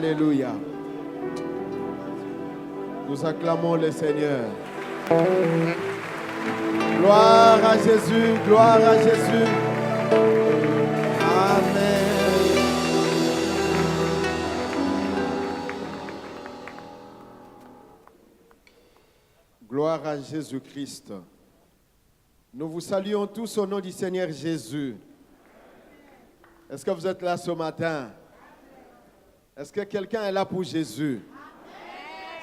Alléluia. Nous acclamons le Seigneur. Gloire à Jésus, gloire à Jésus. Amen. Gloire à Jésus-Christ. Nous vous saluons tous au nom du Seigneur Jésus. Est-ce que vous êtes là ce matin? Est-ce que quelqu'un est là pour Jésus?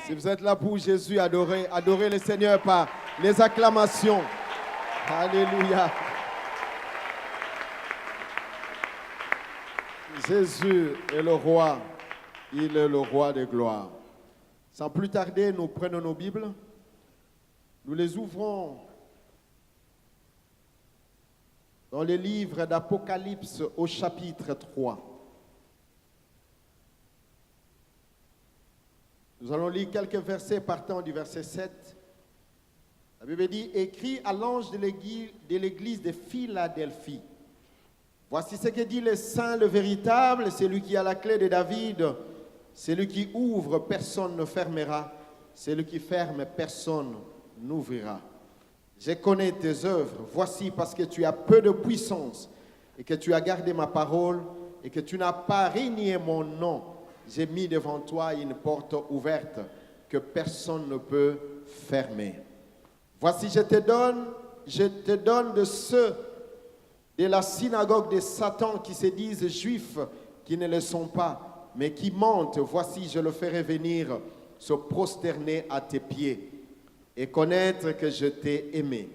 Si vous êtes là pour Jésus, adorez le Seigneur par les acclamations. Alléluia. Jésus est le roi. Il est le roi de gloire. Sans plus tarder, nous prenons nos Bibles. Nous les ouvrons dans le livre d'Apocalypse au chapitre 3. Nous allons lire quelques versets partant du verset 7. La Bible dit « Écrit à l'ange de l'église de Philadelphie. Voici ce que dit le Saint, le véritable, celui qui a la clé de David. Celui qui ouvre, personne ne fermera. Celui qui ferme, personne n'ouvrira. Je connais tes œuvres. Voici parce que tu as peu de puissance et que tu as gardé ma parole et que tu n'as pas renié mon nom. J'ai mis devant toi une porte ouverte que personne ne peut fermer. Voici, je te donne de ceux de la synagogue de Satan qui se disent juifs, qui ne le sont pas, mais qui mentent. Voici, je le ferai venir se prosterner à tes pieds et connaître que je t'ai aimé.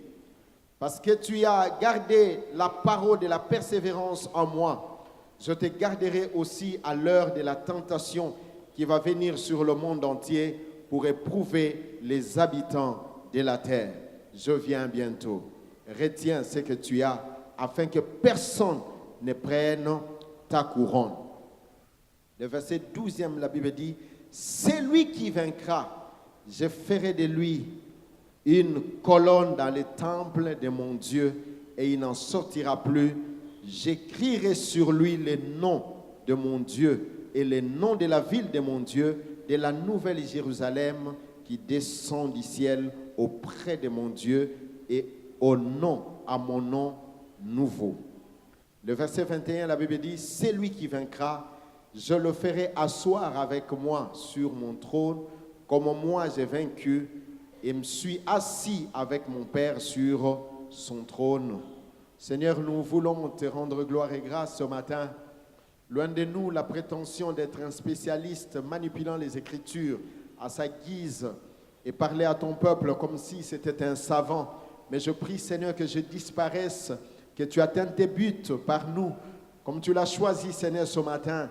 Parce que tu as gardé la parole de la persévérance en moi, je te garderai aussi à l'heure de la tentation qui va venir sur le monde entier pour éprouver les habitants de la terre. Je viens bientôt. Retiens ce que tu as afin que personne ne prenne ta couronne. Le verset 12e, la Bible dit, « C'est lui qui vaincra, je ferai de lui une colonne dans le temple de mon Dieu et il n'en sortira plus. J'écrirai sur lui les noms de mon Dieu et les noms de la ville de mon Dieu, de la nouvelle Jérusalem qui descend du ciel auprès de mon Dieu et à mon nom nouveau. » Le verset 21, la Bible dit, « C'est lui qui vaincra, je le ferai asseoir avec moi sur mon trône, comme moi j'ai vaincu et me suis assis avec mon Père sur son trône. » Seigneur, nous voulons te rendre gloire et grâce ce matin. Loin de nous la prétention d'être un spécialiste manipulant les Écritures à sa guise et parler à ton peuple comme si c'était un savant. Mais je prie, Seigneur, que je disparaisse, que tu atteignes tes buts par nous, comme tu l'as choisi, Seigneur, ce matin.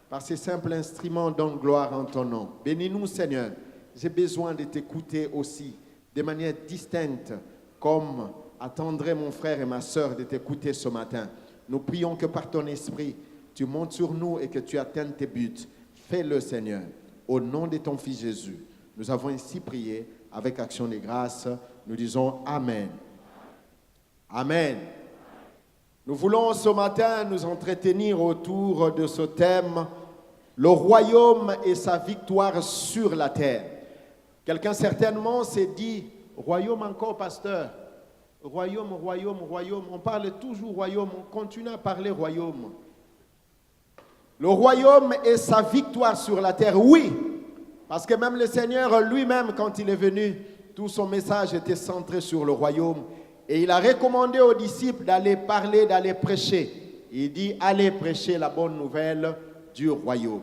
Par ces simples instruments, donne gloire en ton nom. Bénis-nous, Seigneur. J'ai besoin de t'écouter aussi, de manière distincte, comme attendrait mon frère et ma sœur de t'écouter ce matin. Nous prions que par ton esprit, tu montes sur nous et que tu atteignes tes buts. Fais-le, Seigneur, au nom de ton Fils Jésus. Nous avons ainsi prié avec action de grâce. Nous disons Amen. Amen. Nous voulons ce matin nous entretenir autour de ce thème, le royaume et sa victoire sur la terre. Quelqu'un certainement s'est dit, royaume encore, pasteur? Royaume, royaume, royaume. On parle toujours royaume, on continue à parler royaume. Le royaume et sa victoire sur la terre, oui. Parce que même le Seigneur lui-même, quand il est venu, tout son message était centré sur le royaume. Et il a recommandé aux disciples d'aller parler, d'aller prêcher. Il dit, allez prêcher la bonne nouvelle du royaume.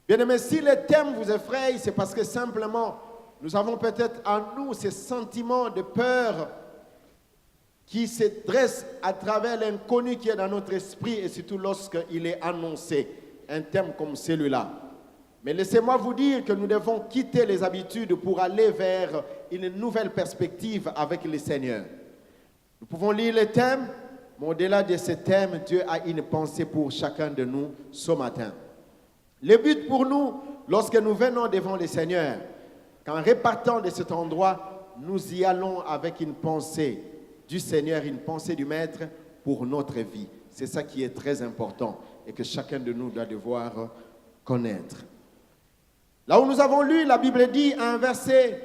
Bien aimé, si le thème vous effraie, c'est parce que simplement, nous avons peut-être en nous ces sentiments de peur qui se dresse à travers l'inconnu qui est dans notre esprit et surtout lorsqu'il est annoncé, un thème comme celui-là. Mais laissez-moi vous dire que nous devons quitter les habitudes pour aller vers une nouvelle perspective avec le Seigneur. Nous pouvons lire les thèmes, mais au-delà de ces thèmes, Dieu a une pensée pour chacun de nous ce matin. Le but pour nous, lorsque nous venons devant le Seigneur, qu'en repartant de cet endroit, nous y allons avec une pensée du Seigneur, une pensée du Maître pour notre vie. C'est ça qui est très important et que chacun de nous doit devoir connaître. Là où nous avons lu, la Bible dit un verset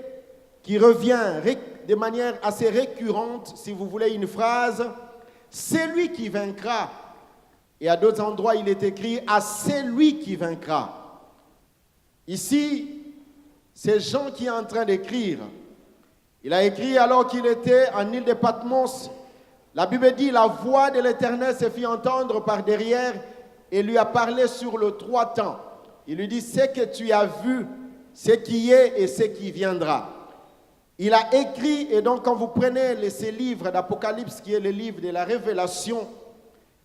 qui revient de manière assez récurrente, si vous voulez une phrase, « C'est lui qui vaincra ». Et à d'autres endroits, il est écrit « À celui qui vaincra ». Ici, c'est Jean qui est en train d'écrire. Il a écrit alors qu'il était en île de Patmos. La Bible dit « La voix de l'Éternel se fit entendre par derrière et lui a parlé sur le 3 temps. Il lui dit « Ce que tu as vu, ce qui est et ce qui viendra ». Il a écrit, et donc quand vous prenez ces livres d'Apocalypse, qui est le livre de la Révélation,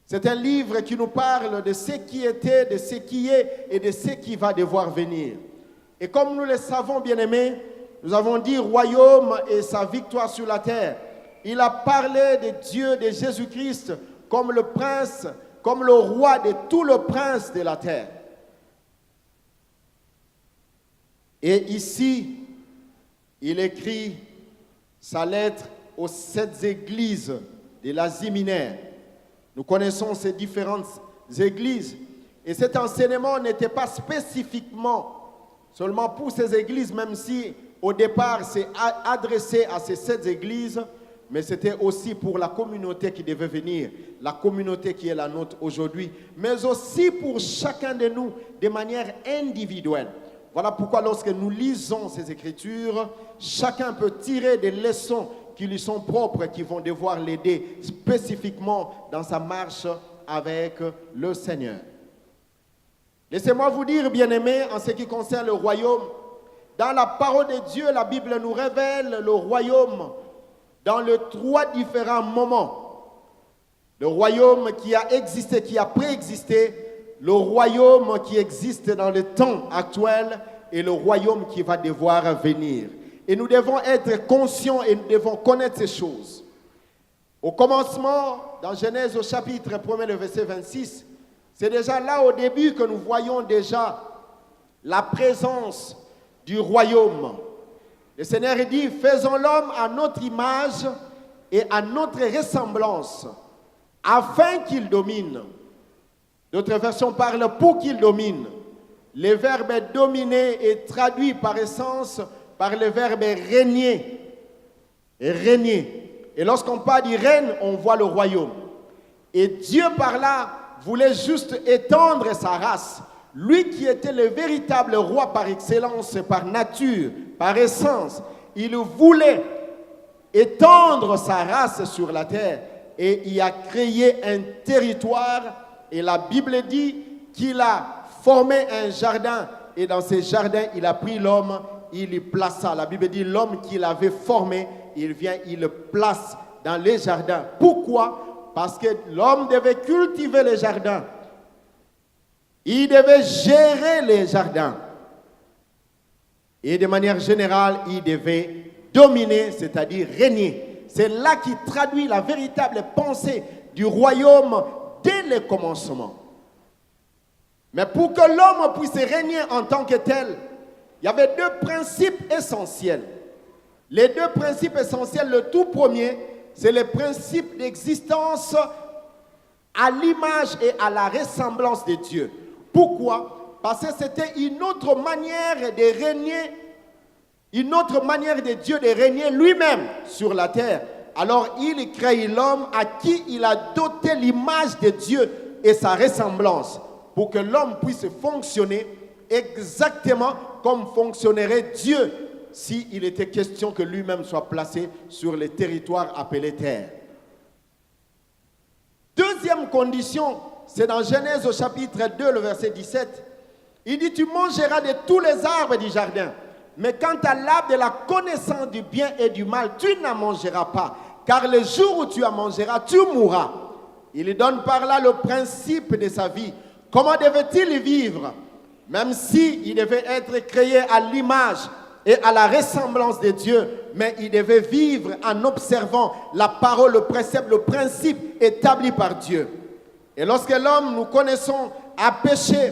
c'est un livre qui nous parle de ce qui était, de ce qui est et de ce qui va devoir venir. Et comme nous le savons, bien-aimés, nous avons dit royaume et sa victoire sur la terre. Il a parlé de Dieu, de Jésus-Christ, comme le prince, comme le roi de tout le prince de la terre. Et ici, il écrit sa lettre aux 7 églises de l'Asie mineure. Nous connaissons ces différentes églises. Et cet enseignement n'était pas spécifiquement seulement pour ces églises, même si au départ c'est adressé à ces 7 églises, mais c'était aussi pour la communauté qui devait venir, la communauté qui est la nôtre aujourd'hui, mais aussi pour chacun de nous de manière individuelle. Voilà pourquoi lorsque nous lisons ces Écritures, chacun peut tirer des leçons qui lui sont propres, qui vont devoir l'aider spécifiquement dans sa marche avec le Seigneur. Laissez-moi vous dire, bien-aimés, en ce qui concerne le royaume, dans la parole de Dieu, la Bible nous révèle le royaume dans les 3 différents moments. Le royaume qui a existé, qui a préexisté, le royaume qui existe dans le temps actuel et le royaume qui va devoir venir. Et nous devons être conscients et nous devons connaître ces choses. Au commencement, dans Genèse au chapitre 1, le verset 26, c'est déjà là au début que nous voyons déjà la présence du royaume. Le Seigneur dit, faisons l'homme à notre image et à notre ressemblance, afin qu'il domine. D'autres versions parlent pour qu'il domine. Le verbe dominer est traduit par essence par le verbe régner. Régner. Et lorsqu'on parle du règne, on voit le royaume. Et Dieu par là voulait juste étendre sa race. Lui qui était le véritable roi par excellence, par nature, par essence, il voulait étendre sa race sur la terre. Et il a créé un territoire. Et la Bible dit qu'il a formé un jardin. Et dans ce jardin, il a pris l'homme, il y plaça. La Bible dit l'homme qu'il avait formé, il vient, il le place dans les jardins. Pourquoi? Parce que l'homme devait cultiver les jardins. Il devait gérer les jardins. Et de manière générale, il devait dominer, c'est-à-dire régner. C'est là qu'il traduit la véritable pensée du royaume dès le commencement. Mais pour que l'homme puisse régner en tant que tel, il y avait 2 principes essentiels. Les 2 principes essentiels, le tout premier, c'est le principe d'existence à l'image et à la ressemblance de Dieu. Pourquoi? Parce que c'était une autre manière de régner, une autre manière de Dieu de régner lui-même sur la terre. Alors il crée l'homme à qui il a doté l'image de Dieu et sa ressemblance pour que l'homme puisse fonctionner exactement comme fonctionnerait Dieu s'il était question que lui-même soit placé sur les territoires appelés terre. Deuxième condition, c'est dans Genèse au chapitre 2, le verset 17. Il dit, tu mangeras de tous les arbres du jardin, mais quant à l'arbre de la connaissance du bien et du mal, tu n'en mangeras pas, car le jour où tu en mangeras, tu mourras. Il lui donne par là le principe de sa vie. Comment devait-il vivre? Même s'il devait être créé à l'image et à la ressemblance de Dieu, mais il devait vivre en observant la parole, le précepte, le principe établi par Dieu. Et lorsque l'homme, nous connaissons, a péché,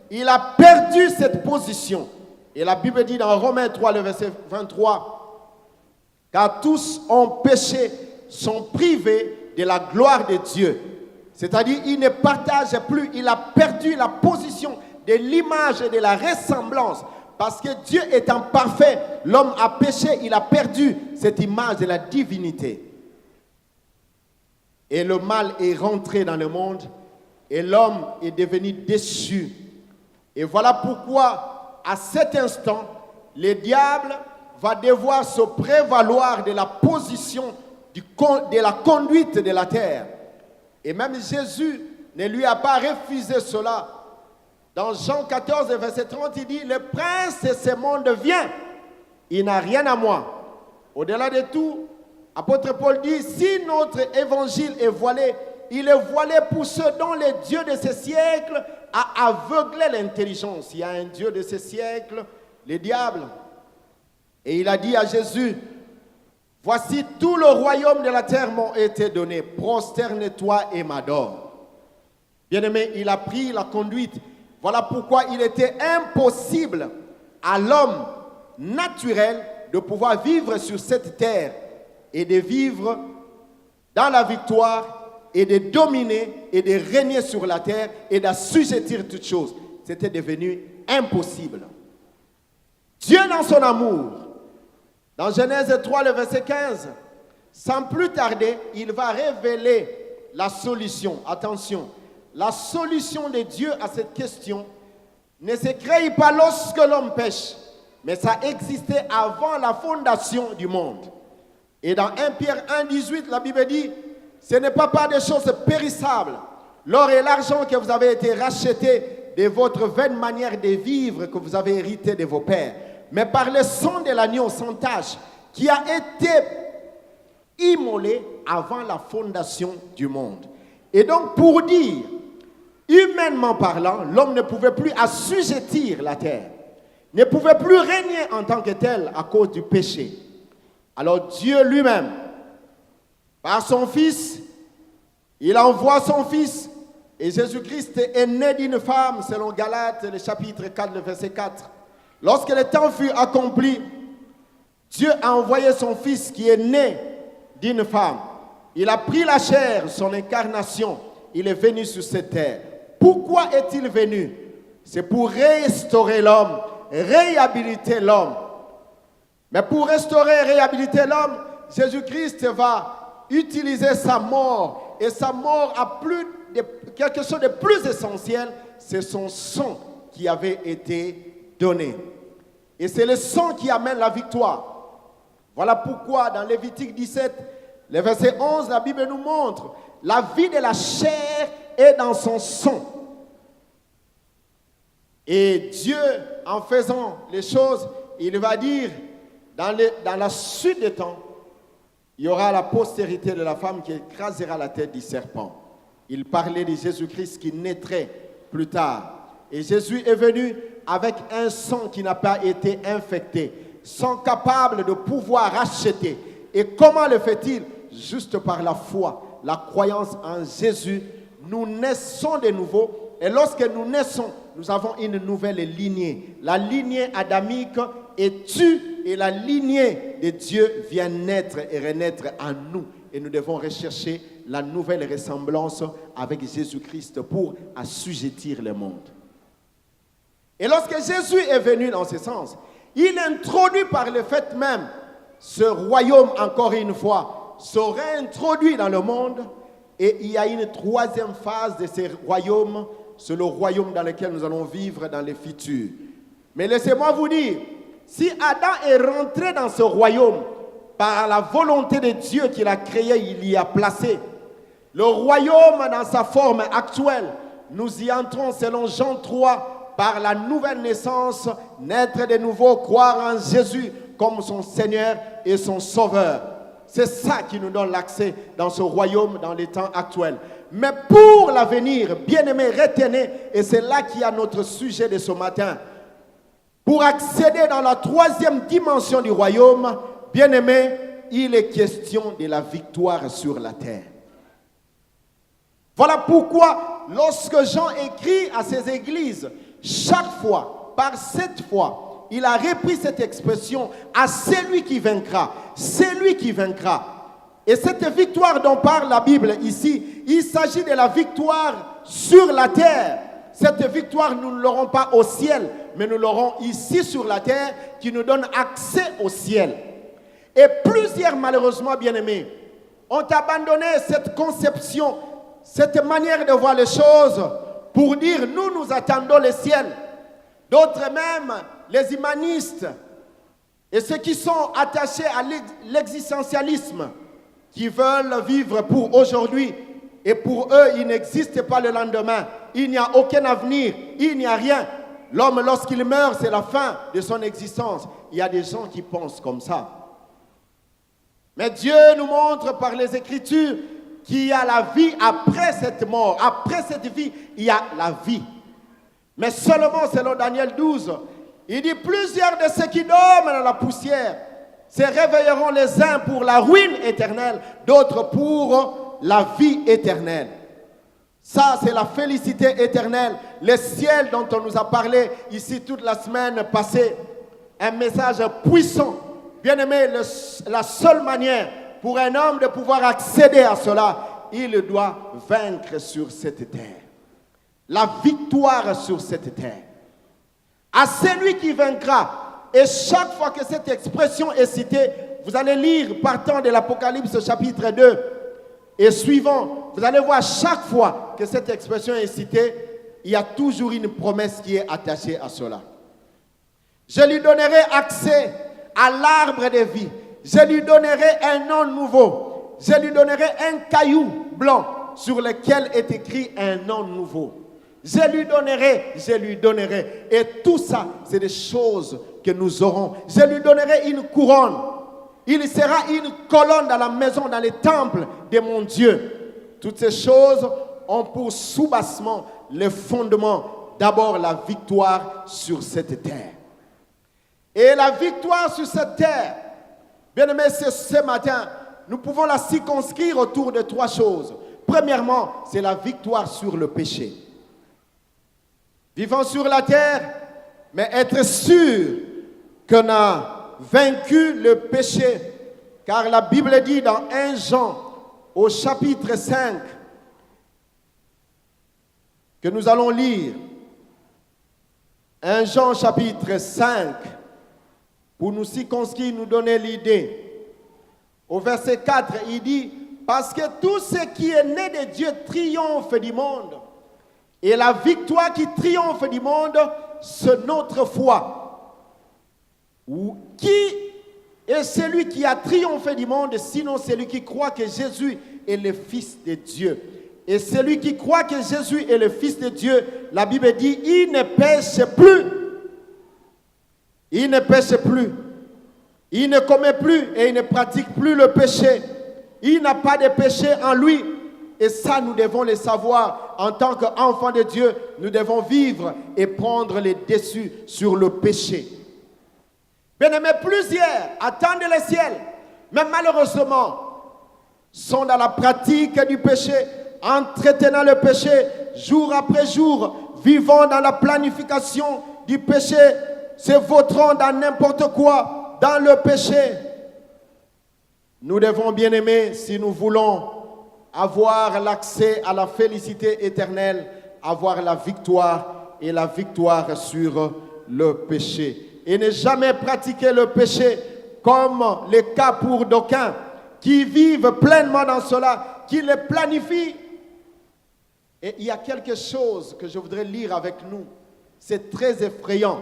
il a perdu cette position. Et la Bible dit dans Romains 3, le verset 23, « Car tous ont péché, sont privés de la gloire de Dieu. » C'est-à-dire, il ne partage plus, il a perdu la position de l'image et de la ressemblance. Parce que Dieu étant parfait, l'homme a péché, il a perdu cette image de la divinité. Et le mal est rentré dans le monde et l'homme est devenu déchu. Et voilà pourquoi, à cet instant, le diable va devoir se prévaloir de la position de la conduite de la terre. Et même Jésus ne lui a pas refusé cela. Dans Jean 14, verset 30, il dit, le prince de ce monde vient, il n'a rien à moi. Au-delà de tout, apôtre Paul dit, si notre évangile est voilé, il est voilé pour ceux dont le Dieu de ce siècle a aveuglé l'intelligence. Il y a un Dieu de ce siècle, le diable. Et il a dit à Jésus, voici tout le royaume de la terre m'ont été donné, prosterne-toi et m'adore. Bien-aimé, il a pris la conduite. Voilà pourquoi il était impossible à l'homme naturel de pouvoir vivre sur cette terre et de vivre dans la victoire et de dominer et de régner sur la terre et d'assujettir toutes choses. C'était devenu impossible. Dieu dans son amour, dans Genèse 3, le verset 15, sans plus tarder, il va révéler la solution. Attention, la solution de Dieu à cette question ne se crée pas lorsque l'homme pêche, mais ça existait avant la fondation du monde. Et dans 1 Pierre 1, 18, la Bible dit, ce n'est pas par des choses périssables, l'or et l'argent que vous avez été rachetés de votre vaine manière de vivre que vous avez hérité de vos pères, mais par le sang de l'agneau sans tache qui a été immolé avant la fondation du monde. Et donc pour dire, humainement parlant, l'homme ne pouvait plus assujettir la terre, ne pouvait plus régner en tant que tel à cause du péché. Alors Dieu lui-même, par son Fils, il envoie son Fils, et Jésus-Christ est né d'une femme, selon Galates, le chapitre 4, le verset 4. Lorsque le temps fut accompli, Dieu a envoyé son Fils qui est né d'une femme. Il a pris la chair, son incarnation, il est venu sur cette terre. Pourquoi est-il venu? C'est pour restaurer l'homme, réhabiliter l'homme. Mais pour restaurer et réhabiliter l'homme, Jésus-Christ va utiliser sa mort. Et sa mort a quelque chose de plus essentiel, c'est son sang qui avait été donné. Et c'est le sang qui amène la victoire. Voilà pourquoi dans Lévitique 17, le verset 11, la Bible nous montre la vie de la chair est dans son sang. Et Dieu, en faisant les choses, il va dire, dans la suite des temps, il y aura la postérité de la femme qui écrasera la tête du serpent. Il parlait de Jésus-Christ qui naîtrait plus tard. Et Jésus est venu avec un sang qui n'a pas été infecté, sang capable de pouvoir racheter. Et comment le fait-il? Juste par la foi, la croyance en Jésus. Nous naissons de nouveau. Et lorsque nous naissons, nous avons une nouvelle lignée. La lignée adamique est tue et la lignée de Dieu vient naître et renaître en nous. Et nous devons rechercher la nouvelle ressemblance avec Jésus-Christ pour assujettir le monde. Et lorsque Jésus est venu dans ce sens, il introduit par le fait même ce royaume, encore une fois, serait introduit dans le monde. Et il y a une troisième phase de ce royaume, c'est le royaume dans lequel nous allons vivre dans le futur. Mais laissez-moi vous dire, si Adam est rentré dans ce royaume par la volonté de Dieu qu'il a créé, il y a placé, le royaume dans sa forme actuelle, nous y entrons selon Jean 3 par la nouvelle naissance, naître de nouveau, croire en Jésus comme son Seigneur et son Sauveur. C'est ça qui nous donne l'accès dans ce royaume dans les temps actuels. Mais pour l'avenir, bien-aimés, retenez, et c'est là qu'il y a notre sujet de ce matin. Pour accéder dans la troisième dimension du royaume, bien-aimés, il est question de la victoire sur la terre. Voilà pourquoi, lorsque Jean écrit à ses églises, chaque fois, par cette fois, il a repris cette expression à celui qui vaincra. Celui qui vaincra. Et cette victoire dont parle la Bible ici, il s'agit de la victoire sur la terre. Cette victoire, nous ne l'aurons pas au ciel, mais nous l'aurons ici sur la terre qui nous donne accès au ciel. Et plusieurs, malheureusement, bien-aimés, ont abandonné cette conception, cette manière de voir les choses pour dire nous attendons le ciel. D'autres même, les humanistes et ceux qui sont attachés à l'existentialisme, qui veulent vivre pour aujourd'hui et pour eux, il n'existe pas le lendemain. Il n'y a aucun avenir, il n'y a rien. L'homme, lorsqu'il meurt, c'est la fin de son existence. Il y a des gens qui pensent comme ça. Mais Dieu nous montre par les Écritures qu'il y a la vie après cette mort. Après cette vie, il y a la vie. Mais seulement, selon Daniel 12, il dit plusieurs de ceux qui dorment dans la poussière se réveilleront les uns pour la ruine éternelle, d'autres pour la vie éternelle. Ça, c'est la félicité éternelle, le ciel dont on nous a parlé ici toute la semaine passée. Un message puissant. Bien-aimé, la seule manière pour un homme de pouvoir accéder à cela, il doit vaincre sur cette terre. La victoire sur cette terre. À celui qui vaincra. Et chaque fois que cette expression est citée, vous allez lire partant de l'Apocalypse chapitre 2 et suivant, vous allez voir chaque fois que cette expression est citée, il y a toujours une promesse qui est attachée à cela. Je lui donnerai accès à l'arbre de vie. Je lui donnerai un nom nouveau. Je lui donnerai un caillou blanc sur lequel est écrit un nom nouveau. Je lui donnerai. Et tout ça, c'est des choses que nous aurons. Je lui donnerai une couronne. Il sera une colonne dans la maison, dans les temples de mon Dieu. Toutes ces choses ont pour soubassement le fondement. D'abord, la victoire sur cette terre. Et la victoire sur cette terre, bien aimé, ce matin, nous pouvons la circonscrire autour de trois choses. Premièrement, c'est la victoire sur le péché. Vivons sur la terre, mais être sûr qu'on a vaincu le péché. Car la Bible dit dans 1 Jean, au chapitre 5, que nous allons lire, 1 Jean chapitre 5, pour nous circonscrire, nous donner l'idée. Au verset 4, il dit, parce que tout ce qui est né de Dieu triomphe du monde. Et la victoire qui triomphe du monde, c'est notre foi. Qui est celui qui a triomphé du monde, sinon celui qui croit que Jésus est le Fils de Dieu. Et celui qui croit que Jésus est le Fils de Dieu, la Bible dit, il ne pêche plus. Il ne pêche plus. Il ne commet plus et il ne pratique plus le péché. Il n'a pas de péché en lui. Et ça, nous devons le savoir. En tant qu'enfants de Dieu, nous devons vivre et prendre les dessus sur le péché. Bien-aimés, plusieurs attendent le ciel, mais malheureusement, sont dans la pratique du péché, entretenant le péché jour après jour, vivant dans la planification du péché, se vautrant dans n'importe quoi, dans le péché. Nous devons, bien-aimés, si nous voulons avoir l'accès à la félicité éternelle, avoir la victoire et la victoire sur le péché. Et ne jamais pratiquer le péché comme le cas pour d'aucuns qui vivent pleinement dans cela, qui le planifient. Et il y a quelque chose que je voudrais lire avec nous. C'est très effrayant.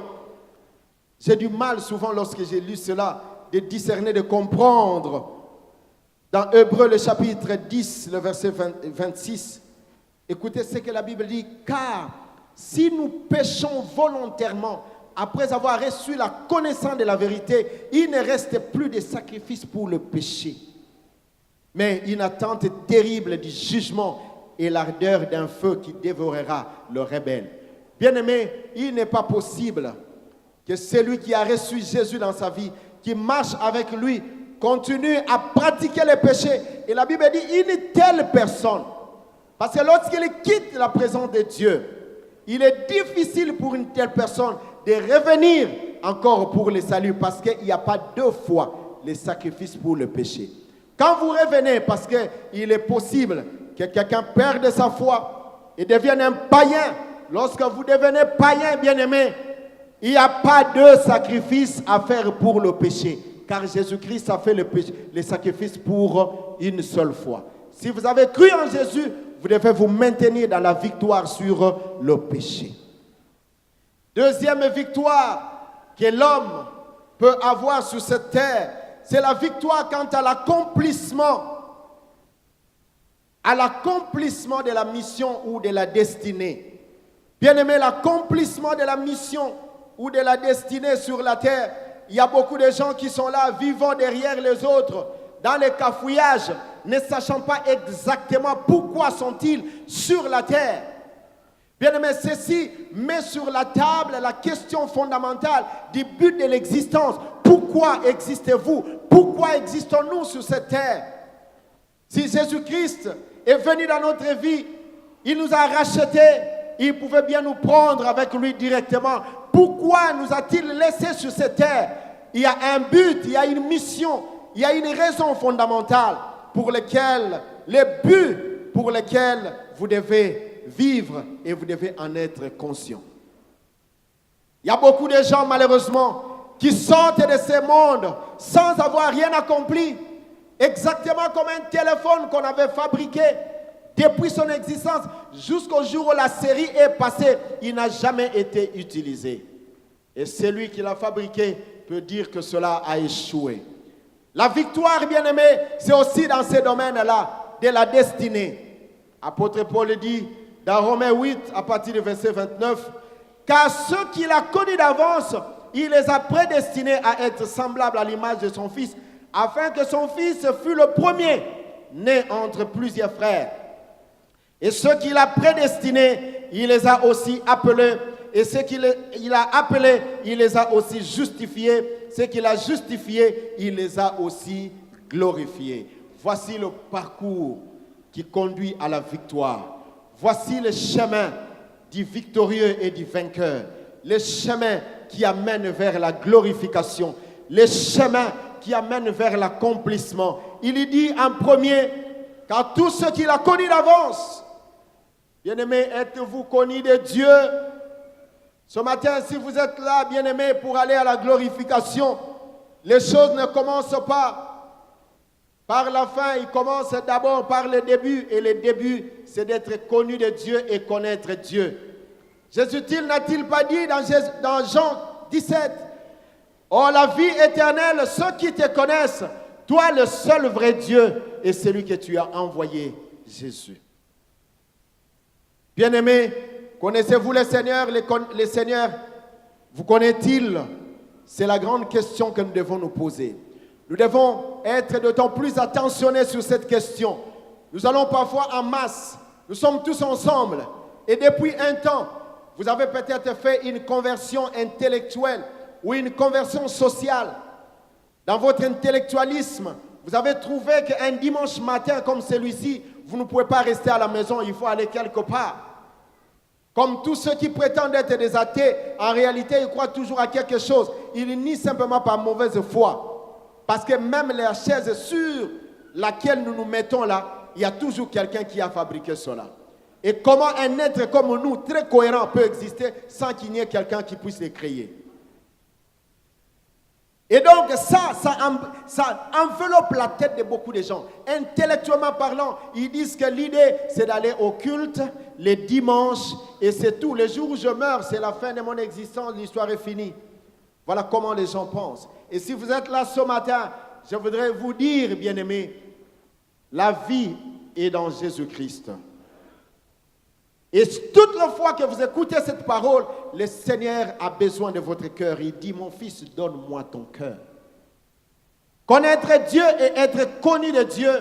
J'ai du mal souvent lorsque j'ai lu cela de discerner, de comprendre. Dans Hébreux, le chapitre 10, le verset 26, écoutez ce que la Bible dit. Car si nous péchons volontairement, après avoir reçu la connaissance de la vérité, il ne reste plus de sacrifice pour le péché, mais une attente terrible du jugement et l'ardeur d'un feu qui dévorera le rebelle. Bien-aimé, il n'est pas possible que celui qui a reçu Jésus dans sa vie, qui marche avec lui, continue à pratiquer le péché. Et la Bible dit, une telle personne, parce que lorsqu'il quitte la présence de Dieu, il est difficile pour une telle personne de revenir encore pour le salut, parce qu'il n'y a pas deux fois le sacrifice pour le péché. Quand vous revenez, parce qu'il est possible que quelqu'un perde sa foi et devienne un païen, lorsque vous devenez païen, bien-aimé, Il n'y a pas de sacrifice à faire pour le péché, car Jésus-Christ a fait le sacrifice pour une seule fois. Si vous avez cru en Jésus, vous devez vous maintenir dans la victoire sur le péché. Deuxième victoire que l'homme peut avoir sur cette terre, c'est la victoire quant à l'accomplissement de la mission ou de la destinée. Bien-aimé, l'accomplissement de la mission ou de la destinée sur la terre, il y a beaucoup de gens qui sont là, vivant derrière les autres, dans les cafouillages, ne sachant pas exactement pourquoi sont-ils sur la terre. Bien-aimé, ceci met sur la table la question fondamentale du but de l'existence. Pourquoi existez-vous? Pourquoi existons-nous sur cette terre? Si Jésus-Christ est venu dans notre vie, il nous a rachetés, il pouvait bien nous prendre avec lui directement. Pourquoi nous a-t-il laissés sur cette terre? Il y a un but, il y a une mission, il y a une raison fondamentale pour laquelle, les buts pour lesquels vous devez vivre et vous devez en être conscient. Il y a beaucoup de gens malheureusement qui sortent de ce monde sans avoir rien accompli. Exactement comme un téléphone qu'on avait fabriqué depuis son existence jusqu'au jour où la série est passée, il n'a jamais été utilisé. Et celui qui l'a fabriqué peut dire que cela a échoué. La victoire, bien-aimé, c'est aussi dans ces domaines-là de la destinée. Apôtre Paul dit dans Romains 8, à partir du verset 29, « Car ceux qu'il a connus d'avance, il les a prédestinés à être semblables à l'image de son Fils, afin que son Fils fût le premier, né entre plusieurs frères. Et ceux qu'il a prédestinés, il les a aussi appelés. Et ceux qu'il a appelés, il les a aussi justifiés. Ceux qu'il a justifiés, il les a aussi glorifiés. » Voici le parcours qui conduit à la victoire. Voici le chemin du victorieux et du vainqueur. Le chemin qui amène vers la glorification. Le chemin qui amène vers l'accomplissement. Il y dit en premier, car tout ce qu'il a connu d'avance. Bien-aimés, êtes-vous connus de Dieu? Ce matin, si vous êtes là, bien-aimés, pour aller à la glorification, les choses ne commencent pas par la fin, ils commencent d'abord par le début. Et le début, c'est d'être connu de Dieu et connaître Dieu. Jésus n'a-t-il pas dit dans Jean 17, « Oh, la vie éternelle, ceux qui te connaissent, toi le seul vrai Dieu et celui que tu as envoyé, Jésus. » Bien-aimés, connaissez-vous le Seigneur? Les seigneurs, vous connaît-il? C'est la grande question que nous devons nous poser. Nous devons être d'autant plus attentionnés sur cette question. Nous allons parfois en masse, nous sommes tous ensemble. Et depuis un temps, vous avez peut-être fait une conversion intellectuelle ou une conversion sociale. Dans votre intellectualisme, vous avez trouvé qu'un dimanche matin comme celui-ci, vous ne pouvez pas rester à la maison, il faut aller quelque part. Comme tous ceux qui prétendent être des athées, en réalité, ils croient toujours à quelque chose. Ils nient simplement par mauvaise foi. Parce que même la chaise sur laquelle nous nous mettons là, il y a toujours quelqu'un qui a fabriqué cela. Et comment un être comme nous, très cohérent, peut exister sans qu'il n'y ait quelqu'un qui puisse les créer? Et donc ça enveloppe la tête de beaucoup de gens. Intellectuellement parlant, ils disent que l'idée, c'est d'aller au culte les dimanches et c'est tout. Le jour où je meurs, c'est la fin de mon existence, l'histoire est finie. Voilà comment les gens pensent. Et si vous êtes là ce matin, je voudrais vous dire, bien-aimés, la vie est dans Jésus-Christ. Et toute la fois que vous écoutez cette parole, le Seigneur a besoin de votre cœur. Il dit, mon fils, donne-moi ton cœur. Connaître Dieu et être connu de Dieu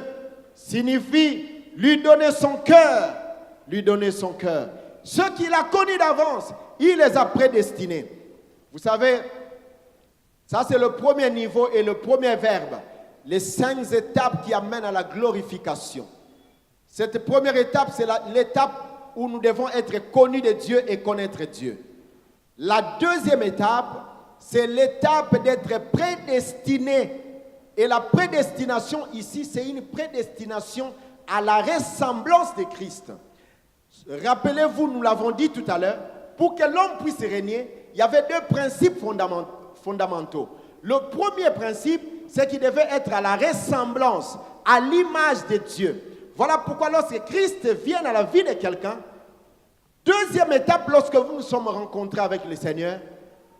signifie lui donner son cœur. Lui donner son cœur. Ceux qu'il a connus d'avance, il les a prédestinés. Vous savez, ça c'est le premier niveau et le premier verbe. Les 5 étapes qui amènent à la glorification. Cette première étape, c'est l'étape où nous devons être connus de Dieu et connaître Dieu. La deuxième étape, c'est l'étape d'être prédestiné. Et la prédestination ici, c'est une prédestination à la ressemblance de Christ. Rappelez-vous, nous l'avons dit tout à l'heure, pour que l'homme puisse régner, il y avait deux principes fondamentaux. Le premier principe, c'est qu'il devait être à la ressemblance, à l'image de Dieu. Voilà pourquoi lorsque Christ vient à la vie de quelqu'un, deuxième étape, lorsque nous nous sommes rencontrés avec le Seigneur,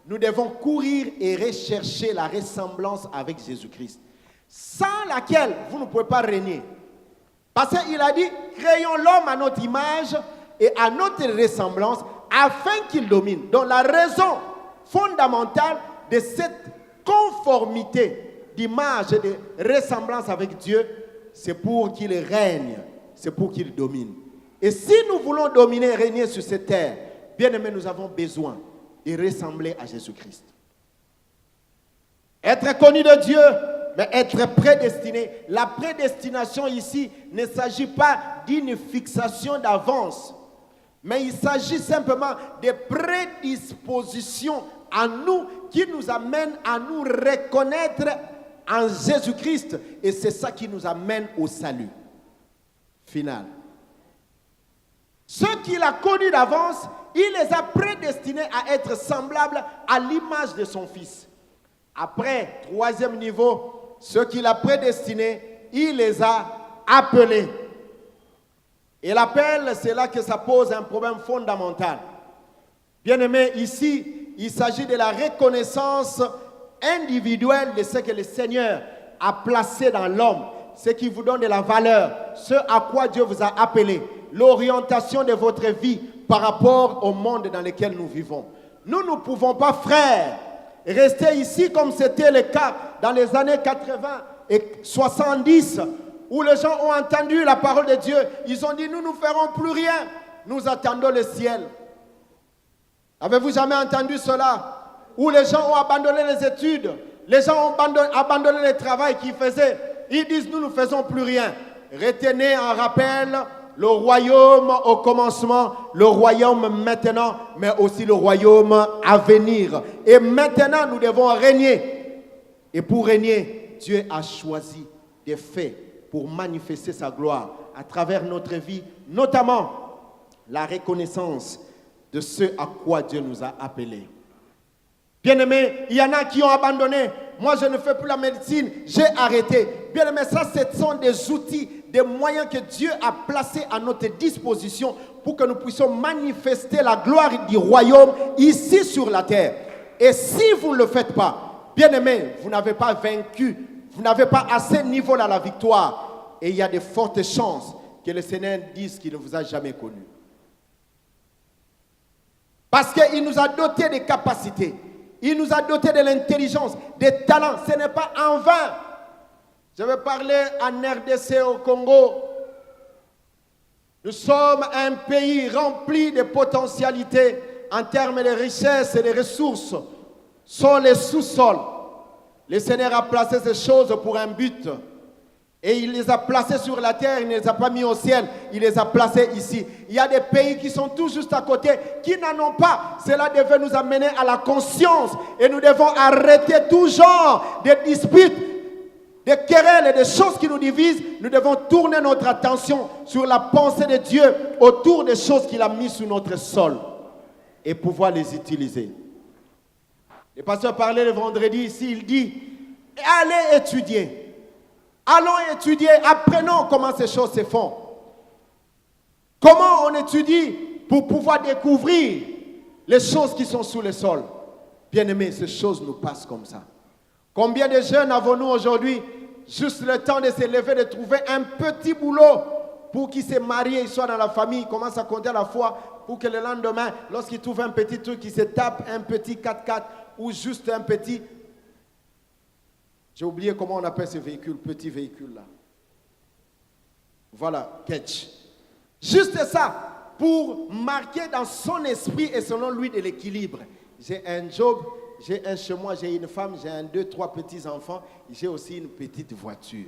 nous devons courir et rechercher la ressemblance avec Jésus-Christ, sans laquelle vous ne pouvez pas régner. Parce qu'il a dit, créons l'homme à notre image et à notre ressemblance, afin qu'il domine. Donc la raison fondamentale de cette conformité d'image et de ressemblance avec Dieu, c'est pour qu'il règne, c'est pour qu'il domine. Et si nous voulons dominer et régner sur cette terre, bien aimés, nous avons besoin de ressembler à Jésus-Christ. Être connu de Dieu, mais être prédestiné. La prédestination ici ne s'agit pas d'une fixation d'avance, mais il s'agit simplement de prédispositions à nous qui nous amènent à nous reconnaître en Jésus-Christ. Et c'est ça qui nous amène au salut final. Ceux qu'il a connus d'avance, il les a prédestinés à être semblables à l'image de son Fils. Après, troisième niveau, ceux qu'il a prédestinés, il les a appelés. Et l'appel, c'est là que ça pose un problème fondamental. Bien aimé, ici, il s'agit de la reconnaissance individuelle de ce que le Seigneur a placé dans l'homme, ce qui vous donne de la valeur, ce à quoi Dieu vous a appelé, l'orientation de votre vie par rapport au monde dans lequel nous vivons. Nous ne pouvons pas, frères, rester ici comme c'était le cas dans les années 80 et 70, où les gens ont entendu la parole de Dieu. Ils ont dit, nous ne ferons plus rien, nous attendons le ciel. Avez-vous jamais entendu cela? Où les gens ont abandonné les études, les gens ont abandonné le travail qu'ils faisaient. Ils disent, nous ne faisons plus rien. Retenez en rappel le royaume au commencement, le royaume maintenant, mais aussi le royaume à venir. Et maintenant, nous devons régner. Et pour régner, Dieu a choisi des faits pour manifester sa gloire à travers notre vie, notamment la reconnaissance de ce à quoi Dieu nous a appelés. Bien-aimés, il y en a qui ont abandonné. Moi, je ne fais plus la médecine, j'ai arrêté. Bien-aimés, ça, ce sont des outils, des moyens que Dieu a placés à notre disposition pour que nous puissions manifester la gloire du royaume ici sur la terre. Et si vous ne le faites pas, bien-aimés, vous n'avez pas vaincu, vous n'avez pas assez de niveau à la victoire. Et il y a de fortes chances que le Seigneur dise qu'il ne vous a jamais connu. Parce qu'il nous a dotés des capacités. Il nous a doté de l'intelligence, des talents. Ce n'est pas en vain. Je vais parler en RDC au Congo. Nous sommes un pays rempli de potentialités en termes de richesses et de ressources. Sont les sous-sols. Le Seigneur a placé ces choses pour un but. Et il les a placés sur la terre, il ne les a pas mis au ciel, il les a placés ici. Il y a des pays qui sont tout juste à côté, qui n'en ont pas. Cela devait nous amener à la conscience. Et nous devons arrêter tout genre de disputes, de querelles et de choses qui nous divisent. Nous devons tourner notre attention sur la pensée de Dieu autour des choses qu'il a mises sur notre sol et pouvoir les utiliser. Le pasteur parlait le vendredi ici, il dit, allez étudier. Allons étudier, apprenons comment ces choses se font. Comment on étudie pour pouvoir découvrir les choses qui sont sous le sol. Bien-aimés, ces choses nous passent comme ça. Combien de jeunes avons-nous aujourd'hui, juste le temps de se lever, de trouver un petit boulot pour qu'ils se marient, ils soient dans la famille, ils commencent à compter à la fois pour que le lendemain, lorsqu'ils trouvent un petit truc, ils se tapent un petit 4x4 ou juste un petit... J'ai oublié comment on appelle ce véhicule, petit véhicule là. Voilà, catch. Juste ça, pour marquer dans son esprit et selon lui de l'équilibre. J'ai un job, j'ai un chez moi, j'ai une femme, j'ai 2, 3 petits-enfants, j'ai aussi une petite voiture.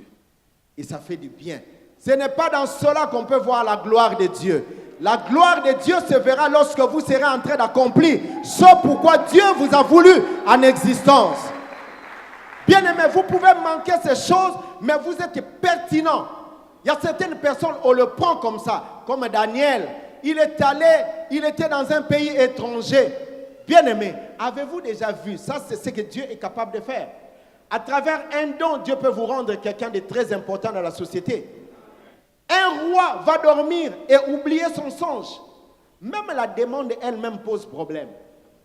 Et ça fait du bien. Ce n'est pas dans cela qu'on peut voir la gloire de Dieu. La gloire de Dieu se verra lorsque vous serez en train d'accomplir ce pourquoi Dieu vous a voulu en existence. Bien-aimé, vous pouvez manquer ces choses, mais vous êtes pertinent. Il y a certaines personnes, on le prend comme ça, comme Daniel. Il était dans un pays étranger. Bien-aimé, avez-vous déjà vu? Ça, c'est ce que Dieu est capable de faire. À travers un don, Dieu peut vous rendre quelqu'un de très important dans la société. Un roi va dormir et oublier son songe. Même la demande elle-même pose problème.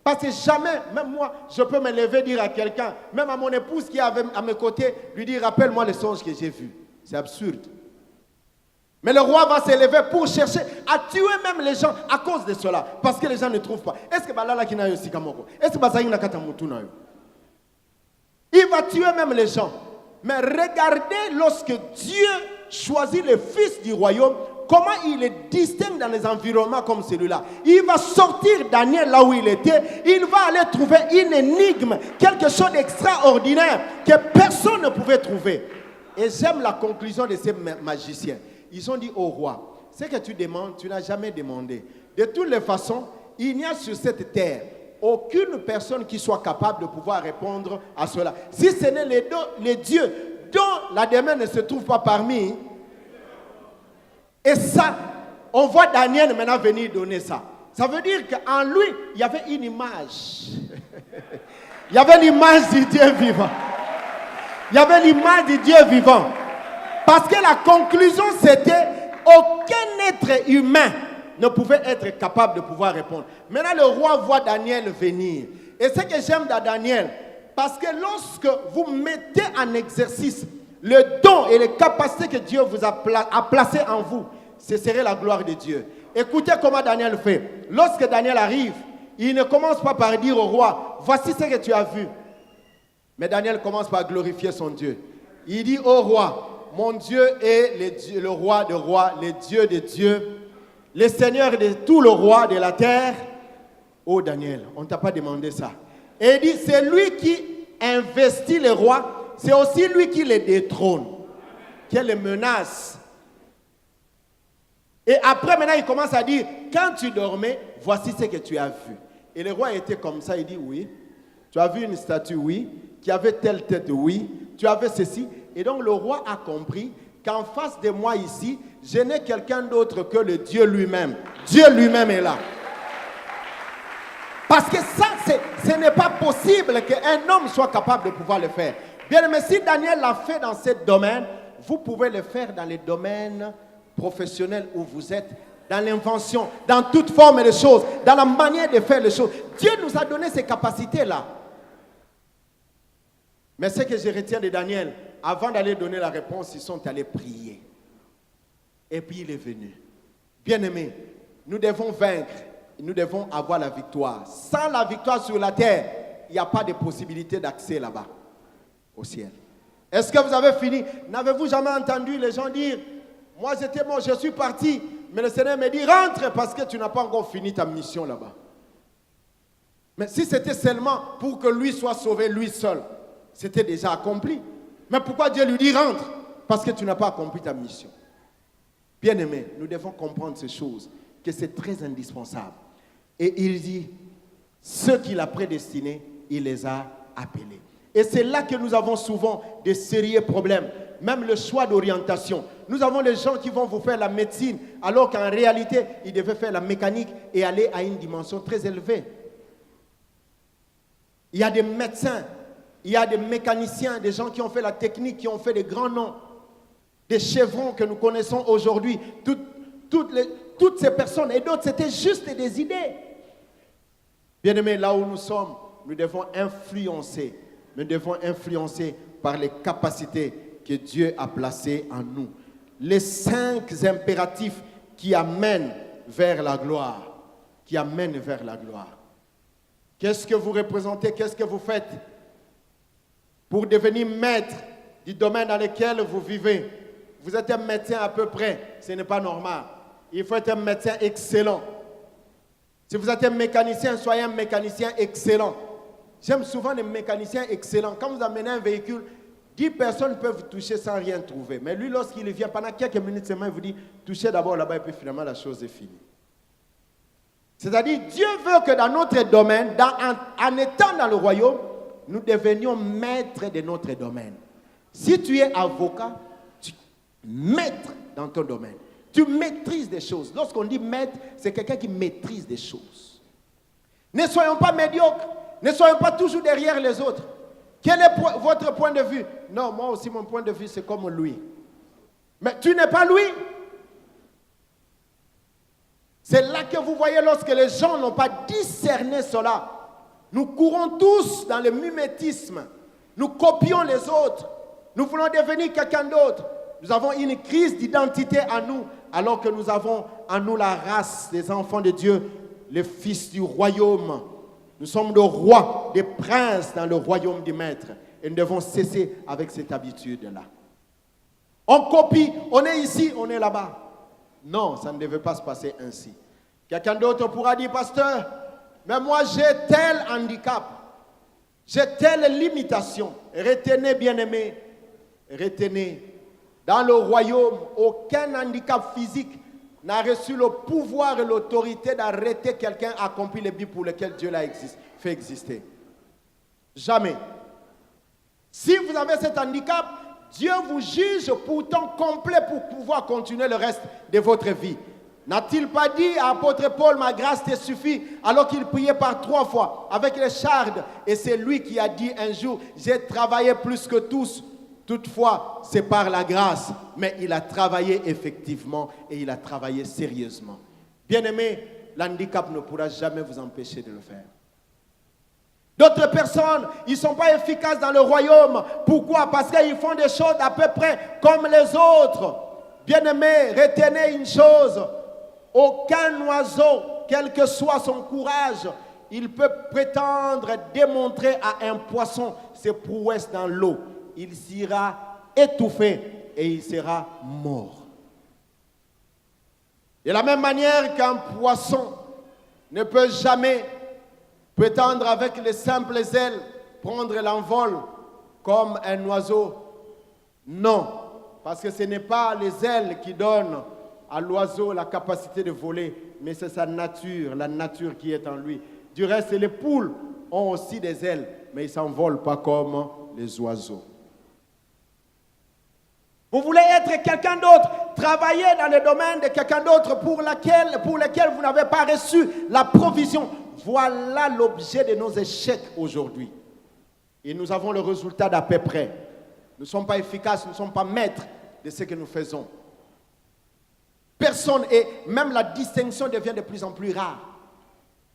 Parce que jamais, même moi, je peux me lever et dire à quelqu'un, même à mon épouse qui est à mes côtés, lui dire, rappelle-moi le songe que j'ai vu. C'est absurde. Mais le roi va se lever pour chercher à tuer même les gens à cause de cela. Parce que les gens ne trouvent pas. Est-ce que Balala qui n'a eu Sikamoko? Est-ce que Bazaï n'a Katamutu n'a eu? Il va tuer même les gens. Mais regardez lorsque Dieu choisit le fils du royaume, comment il est distinct dans les environnements comme celui-là. Il va sortir Daniel là où il était. Il va aller trouver une énigme, quelque chose d'extraordinaire que personne ne pouvait trouver. Et j'aime la conclusion de ces magiciens. Ils ont dit au roi, ce que tu demandes, tu n'as jamais demandé. De toutes les façons, il n'y a sur cette terre aucune personne qui soit capable de pouvoir répondre à cela. Si ce n'est les dieux dont la demeure ne se trouve pas parmi. Et ça, on voit Daniel maintenant venir donner ça. Ça veut dire qu'en lui, il y avait une image. Il y avait l'image du Dieu vivant. Il y avait l'image du Dieu vivant. Parce que la conclusion, c'était aucun être humain ne pouvait être capable de pouvoir répondre. Maintenant, le roi voit Daniel venir. Et ce que j'aime dans Daniel, parce que lorsque vous mettez en exercice le don et les capacités que Dieu vous a placées en vous, ce serait la gloire de Dieu. Écoutez comment Daniel fait. Lorsque Daniel arrive, il ne commence pas par dire au roi, voici ce que tu as vu. Mais Daniel commence par glorifier son Dieu. Il dit au roi, mon Dieu est le roi de rois, le Dieu de dieux, le Seigneur de tout le roi de la terre. Oh Daniel, on ne t'a pas demandé ça. Et il dit, c'est lui qui investit les rois, c'est aussi lui qui les détrône, qui les menace. Et après, maintenant, il commence à dire, quand tu dormais, voici ce que tu as vu. Et le roi était comme ça, il dit, oui. Tu as vu une statue, oui. Qui avait telle tête, oui. Tu avais ceci. Et donc, le roi a compris qu'en face de moi ici, je n'ai quelqu'un d'autre que le Dieu lui-même. Dieu lui-même est là. Parce que ça, ce n'est pas possible qu'un homme soit capable de pouvoir le faire. Bien, mais si Daniel l'a fait dans ce domaine, vous pouvez le faire dans les domaines professionnels où vous êtes, dans l'invention, dans toute forme de choses, dans la manière de faire les choses. Dieu nous a donné ces capacités-là. Mais ce que je retiens de Daniel, avant d'aller donner la réponse, ils sont allés prier. Et puis il est venu. Bien-aimés, nous devons vaincre. Nous devons avoir la victoire. Sans la victoire sur la terre, il n'y a pas de possibilité d'accès là-bas, au ciel. Est-ce que vous avez fini? N'avez-vous jamais entendu les gens dire, moi j'étais mort, je suis parti, mais le Seigneur me dit, rentre parce que tu n'as pas encore fini ta mission là-bas. Mais si c'était seulement pour que lui soit sauvé, lui seul, c'était déjà accompli. Mais pourquoi Dieu lui dit, rentre? Parce que tu n'as pas accompli ta mission. Bien-aimés, nous devons comprendre ces choses, que c'est très indispensable. Et il dit, ceux qu'il a prédestinés, il les a appelés. Et c'est là que nous avons souvent des sérieux problèmes. Même le choix d'orientation. Nous avons les gens qui vont vous faire la médecine, alors qu'en réalité, ils devaient faire la mécanique et aller à une dimension très élevée. Il y a des médecins, il y a des mécaniciens, des gens qui ont fait la technique, qui ont fait des grands noms. Des chevrons que nous connaissons aujourd'hui. Toutes ces personnes et d'autres, c'était juste des idées. Bien-aimés, là où nous sommes, nous devons influencer. Nous devons influencer par les capacités que Dieu a placées en nous. Les 5 impératifs qui amènent vers la gloire. Qui amènent vers la gloire. Qu'est-ce que vous représentez? Qu'est-ce que vous faites pour devenir maître du domaine dans lequel vous vivez? Vous êtes un médecin à peu près, ce n'est pas normal. Il faut être un médecin excellent. Si vous êtes un mécanicien, soyez un mécanicien excellent. J'aime souvent les mécaniciens excellents. Quand vous amenez un véhicule, 10 personnes peuvent vous toucher sans rien trouver. Mais lui, lorsqu'il vient, pendant quelques minutes seulement, il vous dit, touchez d'abord là-bas et puis finalement la chose est finie. C'est-à-dire, Dieu veut que dans notre domaine, en étant dans le royaume, nous devenions maîtres de notre domaine. Si tu es avocat, tu es maître dans ton domaine. Tu maîtrises des choses. Lorsqu'on dit maître, c'est quelqu'un qui maîtrise des choses. Ne soyons pas médiocres. Ne soyez pas toujours derrière les autres. Quel est votre point de vue? Non, moi aussi, mon point de vue, c'est comme lui. Mais tu n'es pas lui. C'est là que vous voyez lorsque les gens n'ont pas discerné cela. Nous courons tous dans le mimétisme. Nous copions les autres. Nous voulons devenir quelqu'un d'autre. Nous avons une crise d'identité en nous, alors que nous avons en nous la race des enfants de Dieu, les fils du royaume. Nous sommes des rois, des princes dans le royaume du maître. Et nous devons cesser avec cette habitude-là. On copie, on est ici, on est là-bas. Non, ça ne devait pas se passer ainsi. Quelqu'un d'autre pourra dire, pasteur, mais moi j'ai tel handicap, j'ai telle limitation. Retenez, bien-aimés, retenez. Dans le royaume, aucun handicap physique n'a reçu le pouvoir et l'autorité d'arrêter quelqu'un à accomplir les buts pour lesquels Dieu l'a fait exister. Jamais. Si vous avez cet handicap, Dieu vous juge pour temps complet pour pouvoir continuer le reste de votre vie. N'a-t-il pas dit à l'apôtre Paul, ma grâce te suffit, alors qu'il priait par 3 fois avec les chardes. Et c'est lui qui a dit un jour, j'ai travaillé plus que tous. Toutefois, c'est par la grâce, mais il a travaillé effectivement et il a travaillé sérieusement. Bien-aimés, l'handicap ne pourra jamais vous empêcher de le faire. D'autres personnes, ils ne sont pas efficaces dans le royaume. Pourquoi? Parce qu'ils font des choses à peu près comme les autres. Bien-aimés, retenez une chose. Aucun oiseau, quel que soit son courage, il peut prétendre démontrer à un poisson ses prouesses dans l'eau. Il sera étouffé et il sera mort. De la même manière qu'un poisson ne peut jamais prétendre avec les simples ailes prendre l'envol comme un oiseau. Non, parce que ce n'est pas les ailes qui donnent à l'oiseau la capacité de voler, mais c'est sa nature, la nature qui est en lui. Du reste, les poules ont aussi des ailes, mais ils ne s'envolent pas comme les oiseaux. Vous voulez être quelqu'un d'autre, travailler dans le domaine de quelqu'un d'autre pour lequel vous n'avez pas reçu la provision. Voilà l'objet de nos échecs aujourd'hui. Et nous avons le résultat d'à peu près. Nous ne sommes pas efficaces, nous ne sommes pas maîtres de ce que nous faisons. Personne, et même la distinction devient de plus en plus rare.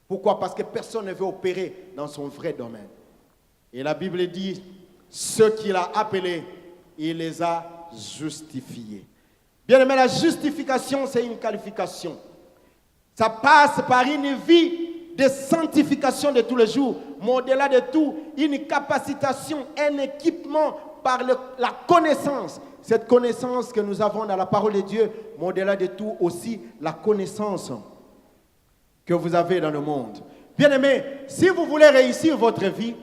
Pourquoi? Parce que personne ne veut opérer dans son vrai domaine. Et la Bible dit, ceux qu'il a appelés, il les a justifiés. Bien aimé, la justification, c'est une qualification. Ça passe par une vie de sanctification de tous les jours, mais au-delà de tout, une capacitation, un équipement par la connaissance. Cette connaissance que nous avons dans la parole de Dieu, mais au-delà de tout aussi la connaissance que vous avez dans le monde. Bien aimé, si vous voulez réussir votre vie,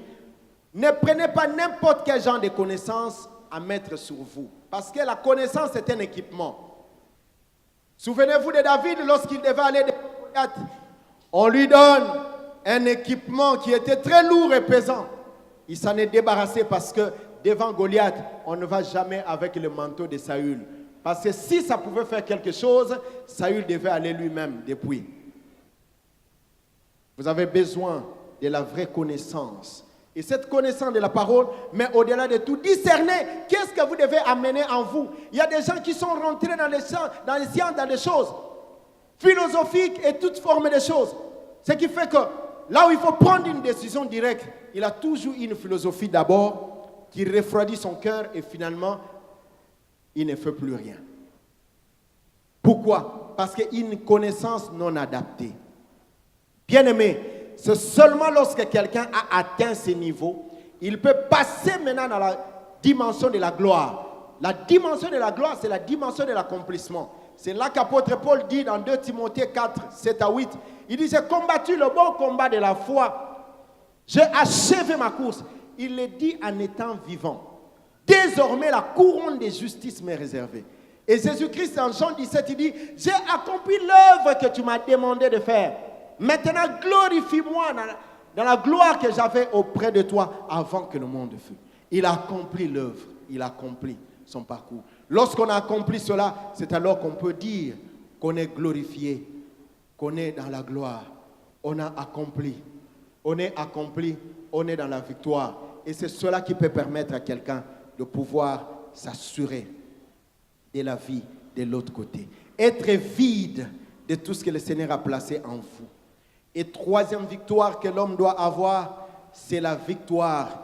ne prenez pas n'importe quel genre de connaissance à mettre sur vous. Parce que la connaissance est un équipement. Souvenez-vous de David lorsqu'il devait aller de Goliath. On lui donne un équipement qui était très lourd et pesant. Il s'en est débarrassé parce que devant Goliath, on ne va jamais avec le manteau de Saül. Parce que si ça pouvait faire quelque chose, Saül devait aller lui-même depuis. Vous avez besoin de la vraie connaissance. Et cette connaissance de la parole, mais au-delà de tout, discerner qu'est-ce que vous devez amener en vous. Il y a des gens qui sont rentrés dans les sciences, dans des choses philosophiques et toutes formes de choses. Ce qui fait que là où il faut prendre une décision directe, il a toujours une philosophie d'abord qui refroidit son cœur et finalement, il ne fait plus rien. Pourquoi? Parce qu'une connaissance non adaptée. Bien-aimé, c'est seulement lorsque quelqu'un a atteint ce niveau, il peut passer maintenant dans la dimension de la gloire. La dimension de la gloire, c'est la dimension de l'accomplissement. C'est là qu'apôtre Paul dit dans 2 Timothée 4, 7 à 8, il dit, j'ai combattu le bon combat de la foi, j'ai achevé ma course. Il le dit en étant vivant. Désormais, la couronne de justice m'est réservée. Et Jésus-Christ, en Jean 17, il dit, j'ai accompli l'œuvre que tu m'as demandé de faire. Maintenant, glorifie-moi dans la gloire que j'avais auprès de toi avant que le monde fût. Il a accompli l'œuvre, il a accompli son parcours. Lorsqu'on a accompli cela, c'est alors qu'on peut dire qu'on est glorifié, qu'on est dans la gloire. On a accompli. on est accompli, on est dans la victoire. Et c'est cela qui peut permettre à quelqu'un de pouvoir s'assurer de la vie de l'autre côté. Être vide de tout ce que le Seigneur a placé en vous. Et troisième victoire que l'homme doit avoir, c'est la victoire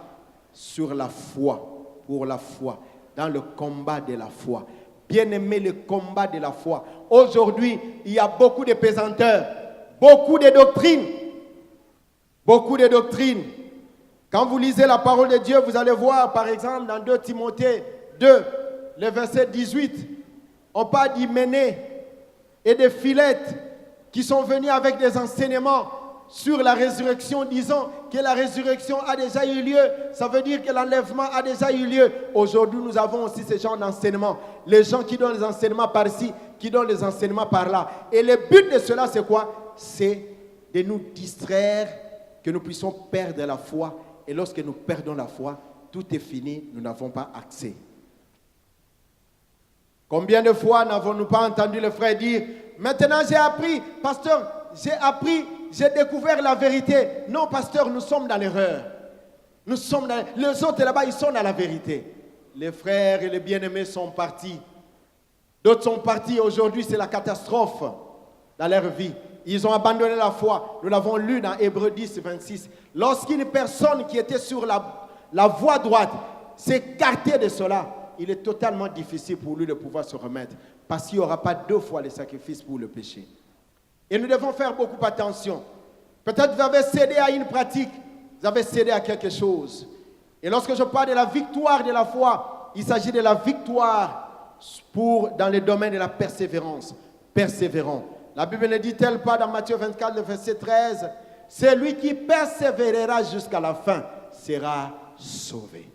sur la foi, pour la foi, dans le combat de la foi. Bien aimé, le combat de la foi. Aujourd'hui, il y a beaucoup de pesanteurs, beaucoup de doctrines. Beaucoup de doctrines. Quand vous lisez la parole de Dieu, vous allez voir, par exemple, dans 2 Timothée 2, le verset 18, on parle d'Hyménée et de Philette qui sont venus avec des enseignements sur la résurrection, disant que la résurrection a déjà eu lieu. Ça veut dire que l'enlèvement a déjà eu lieu. Aujourd'hui, nous avons aussi ce genre d'enseignements. Les gens qui donnent les enseignements par-ci, qui donnent les enseignements par-là. Et le but de cela, c'est quoi? C'est de nous distraire, que nous puissions perdre la foi. Et lorsque nous perdons la foi, tout est fini, nous n'avons pas accès. Combien de fois n'avons-nous pas entendu le frère dire, maintenant j'ai appris, pasteur, j'ai découvert la vérité. Non, pasteur, nous sommes dans l'erreur. Les autres là-bas, ils sont dans la vérité. Les frères et les bien-aimés sont partis. D'autres sont partis. Aujourd'hui, c'est la catastrophe dans leur vie. Ils ont abandonné la foi. Nous l'avons lu dans Hébreux 10, 26. Lorsqu'une personne qui était sur la voie droite s'écartait de cela, il est totalement difficile pour lui de pouvoir se remettre. Parce qu'il n'y aura pas 2 fois le sacrifice pour le péché. Et nous devons faire beaucoup attention. Peut-être vous avez cédé à une pratique, vous avez cédé à quelque chose. Et lorsque je parle de la victoire de la foi, il s'agit de la victoire dans le domaine de la persévérance. Persévérons. La Bible ne dit-elle pas dans Matthieu 24, le verset 13, « Celui qui persévérera jusqu'à la fin sera sauvé. »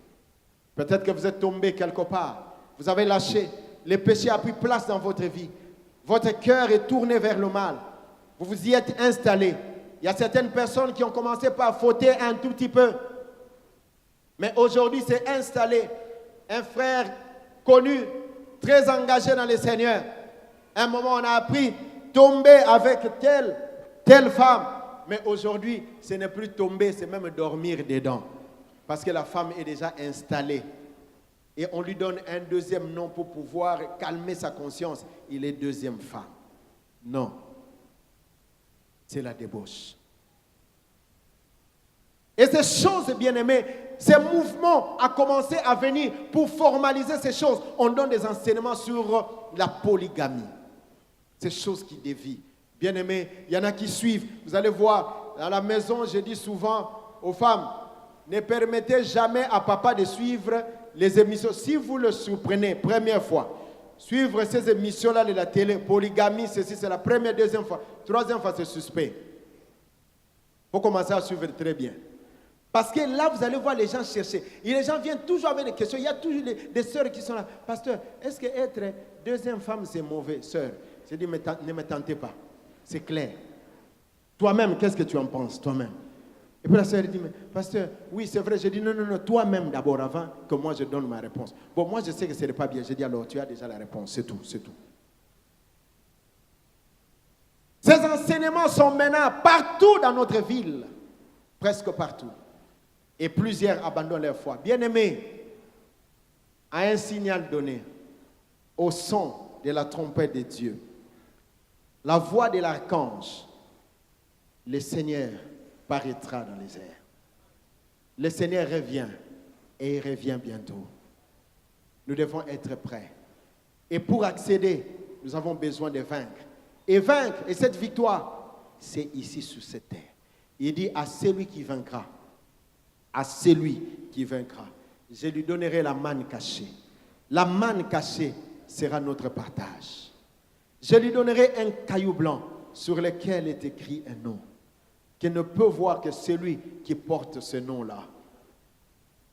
Peut-être que vous êtes tombé quelque part. Vous avez lâché. Le péché a pris place dans votre vie. Votre cœur est tourné vers le mal. Vous vous y êtes installé. Il y a certaines personnes qui ont commencé par fauter un tout petit peu. Mais aujourd'hui, c'est installé. Un frère connu, très engagé dans le Seigneur. À un moment, on a appris tomber avec telle femme. Mais aujourd'hui, ce n'est plus tomber, c'est même dormir dedans. Parce que la femme est déjà installée. Et on lui donne un deuxième nom pour pouvoir calmer sa conscience. Il est deuxième femme. Non. C'est la débauche. Et ces choses, bien-aimés, ces mouvements ont commencé à venir pour formaliser ces choses. On donne des enseignements sur la polygamie. Ces choses qui dévient. Bien-aimés, il y en a qui suivent. Vous allez voir, à la maison, je dis souvent aux femmes, ne permettez jamais à papa de suivre les émissions. Si vous le surprenez, première fois, suivre ces émissions-là de la télé, polygamie, ceci, c'est la première, deuxième fois. Troisième fois, c'est suspect. Il faut commencer à suivre très bien. Parce que là, vous allez voir les gens chercher. Et les gens viennent toujours avec des questions. Il y a toujours des sœurs qui sont là. Pasteur, est-ce que être deuxième femme, c'est mauvais, sœur? Je dis, ne me tentez pas. C'est clair. Toi-même, qu'est-ce que tu en penses, toi-même? Et puis la sœur dit, mais pasteur, oui, c'est vrai. Je dis, non, toi-même d'abord, avant que moi je donne ma réponse. Bon, moi, je sais que ce n'est pas bien. Je dis, alors, tu as déjà la réponse. C'est tout, c'est tout. Ces enseignements sont maintenant partout dans notre ville. Presque partout. Et plusieurs abandonnent leur foi. Bien-aimés, à un signal donné, au son de la trompette de Dieu, la voix de l'archange, le Seigneur paraîtra dans les airs. Le Seigneur revient et il revient bientôt. Nous devons être prêts. Et pour accéder, nous avons besoin de vaincre. Et vaincre, et cette victoire, c'est ici sur cette terre. Il dit à celui qui vaincra, je lui donnerai la manne cachée. La manne cachée sera notre partage. Je lui donnerai un caillou blanc sur lequel est écrit un nom, qui ne peut voir que celui qui porte ce nom-là.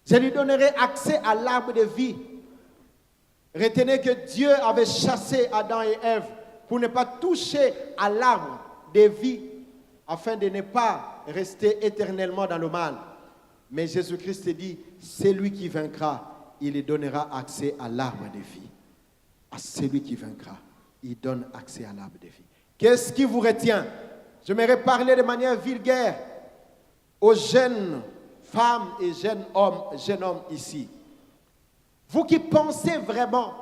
Je lui donnerai accès à l'arbre de vie. Retenez que Dieu avait chassé Adam et Ève pour ne pas toucher à l'arbre de vie, afin de ne pas rester éternellement dans le mal. Mais Jésus-Christ dit, celui qui vaincra, il lui donnera accès à l'arbre de vie. À celui qui vaincra, il donne accès à l'arbre de vie. Qu'est-ce qui vous retient? Je m'aimerais parler de manière vulgaire. aux jeunes femmes et jeunes hommes ici. Vous qui pensez vraiment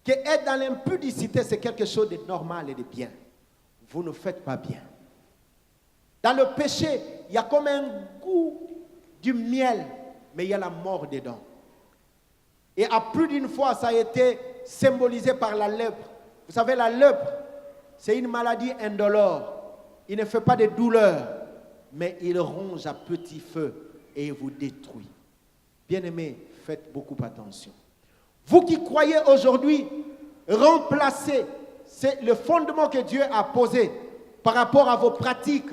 que être dans l'impudicité, c'est quelque chose de normal et de bien, vous ne faites pas bien. Dans le péché, il y a comme un goût du miel, mais il y a la mort dedans. Et à plus d'une fois, ça a été symbolisé par la lèpre. Vous savez, la lèpre, c'est une maladie indolore. Il ne fait pas de douleur, mais il ronge à petit feu et il vous détruit. Bien-aimés, faites beaucoup attention. Vous qui croyez aujourd'hui remplacer le fondement que Dieu a posé par rapport à vos pratiques,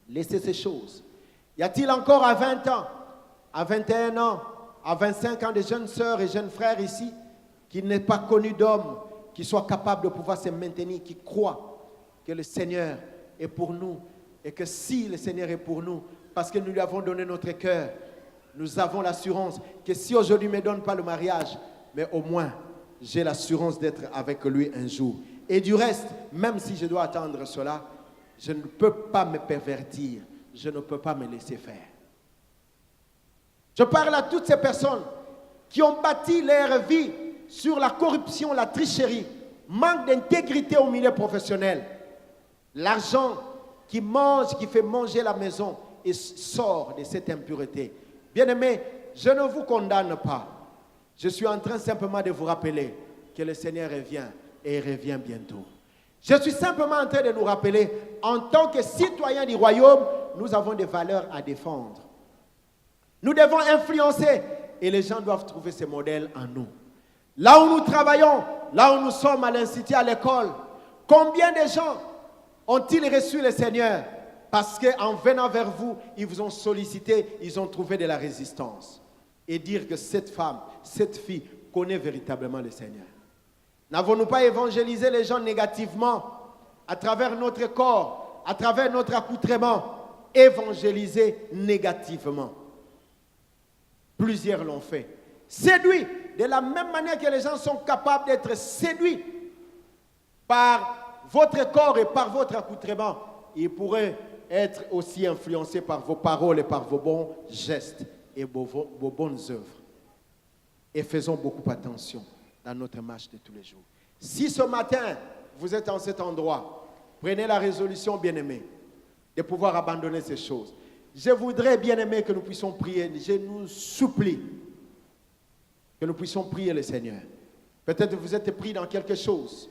laissez ces choses. Y a-t-il encore à 20 ans, à 21 ans, à 25 ans, des jeunes sœurs et jeunes frères ici qui n'aient pas connu d'homme, qui soient capables de pouvoir se maintenir, qui croient que le Seigneur est pour nous et que si le Seigneur est pour nous, parce que nous lui avons donné notre cœur, nous avons l'assurance que si aujourd'hui ne me donne pas le mariage, mais au moins j'ai l'assurance d'être avec lui un jour. Et du reste, même si je dois attendre cela, je ne peux pas me pervertir, je ne peux pas me laisser faire. Je parle à toutes ces personnes qui ont bâti leur vie sur la corruption, la tricherie, manque d'intégrité au milieu professionnel. L'argent qui mange, qui fait manger la maison et sort de cette impureté. Bien-aimés, je ne vous condamne pas. Je suis en train simplement de vous rappeler que le Seigneur revient et il revient bientôt. Je suis simplement en train de nous rappeler, en tant que citoyens du royaume, nous avons des valeurs à défendre. Nous devons influencer et les gens doivent trouver ces modèles en nous. Là où nous travaillons, là où nous sommes à l'institut, à l'école, combien de gens ont-ils reçu le Seigneur? Parce qu'en venant vers vous, ils vous ont sollicité, ils ont trouvé de la résistance. Et dire que cette femme, cette fille connaît véritablement le Seigneur. N'avons-nous pas évangélisé les gens négativement à travers notre corps, à travers notre accoutrement? Évangéliser négativement. Plusieurs l'ont fait. Séduit, de la même manière que les gens sont capables d'être séduits par votre corps et par votre accoutrement, ils pourraient être aussi influencés par vos paroles et par vos bons gestes et vos bonnes œuvres. Et faisons beaucoup attention dans notre marche de tous les jours. Si ce matin, vous êtes en cet endroit, prenez la résolution, bien-aimés, de pouvoir abandonner ces choses. Je voudrais, bien-aimés, que nous puissions prier. Je nous supplie que nous puissions prier le Seigneur. Peut-être que vous êtes pris dans quelque chose.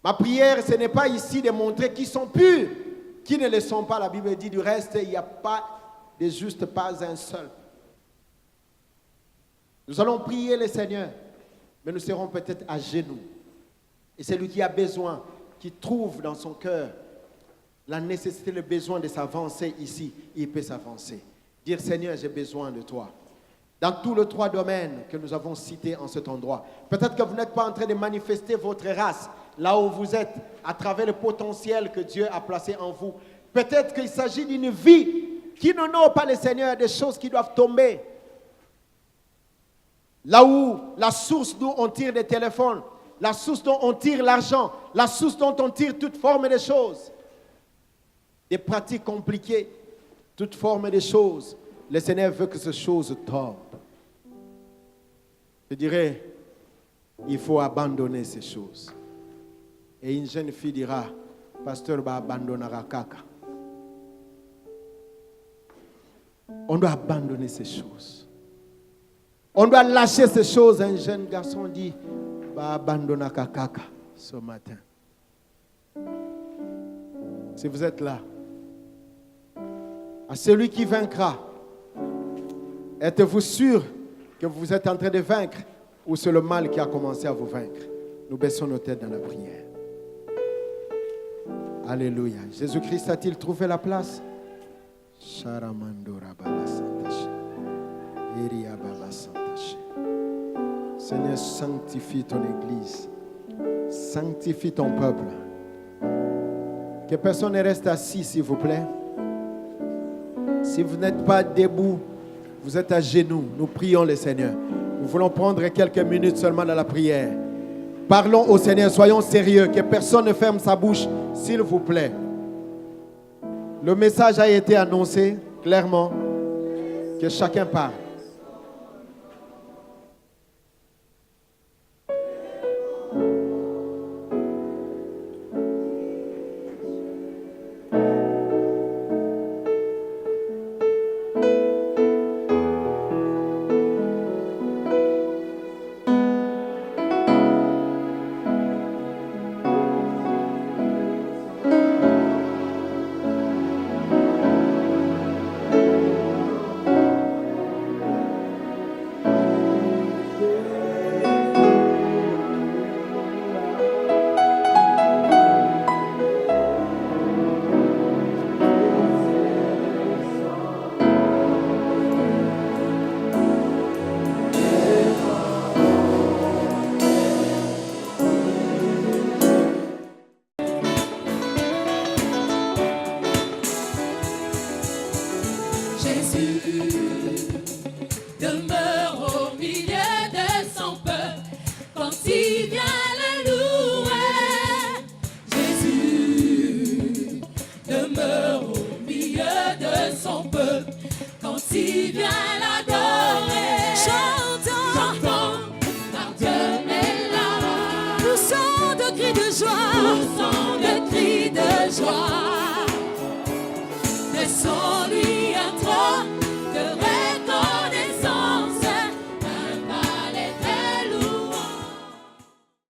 Ma prière, ce n'est pas ici de montrer qui sont purs, qui ne le sont pas. La Bible dit du reste, il n'y a pas de juste, pas un seul. Nous allons prier le Seigneur, mais nous serons peut-être à genoux. Et celui qui a besoin, qui trouve dans son cœur la nécessité, le besoin de s'avancer ici, il peut s'avancer. Dire, Seigneur, j'ai besoin de toi. Dans tous les 3 domaines que nous avons cités en cet endroit. Peut-être que vous n'êtes pas en train de manifester votre race là où vous êtes, à travers le potentiel que Dieu a placé en vous. Peut-être qu'il s'agit d'une vie qui n'honore pas le Seigneur, des choses qui doivent tomber. Là où la source d'où on tire des téléphones, la source dont on tire l'argent, la source dont on tire toute forme de choses. Des pratiques compliquées, toute forme de choses. Le Seigneur veut que ces choses tombent. Je dirais, il faut abandonner ces choses. Et une jeune fille dira, pasteur va abandonner kaka. On doit abandonner ces choses. On doit lâcher ces choses. Un jeune garçon dit, va abandonner kaka ce matin. Si vous êtes là, à celui qui vaincra, êtes-vous sûr que vous êtes en train de vaincre ou c'est le mal qui a commencé à vous vaincre? Nous baissons nos têtes dans la prière. Alléluia. Jésus-Christ a-t-il trouvé la place? Seigneur, sanctifie ton Église. Sanctifie ton peuple. Que personne ne reste assis, s'il vous plaît. Si vous n'êtes pas debout, vous êtes à genoux. Nous prions le Seigneur. Nous voulons prendre quelques minutes seulement dans la prière. Parlons au Seigneur, soyons sérieux. Que personne ne ferme sa bouche, s'il vous plaît. Le message a été annoncé clairement, que chacun parle. Laissons-lui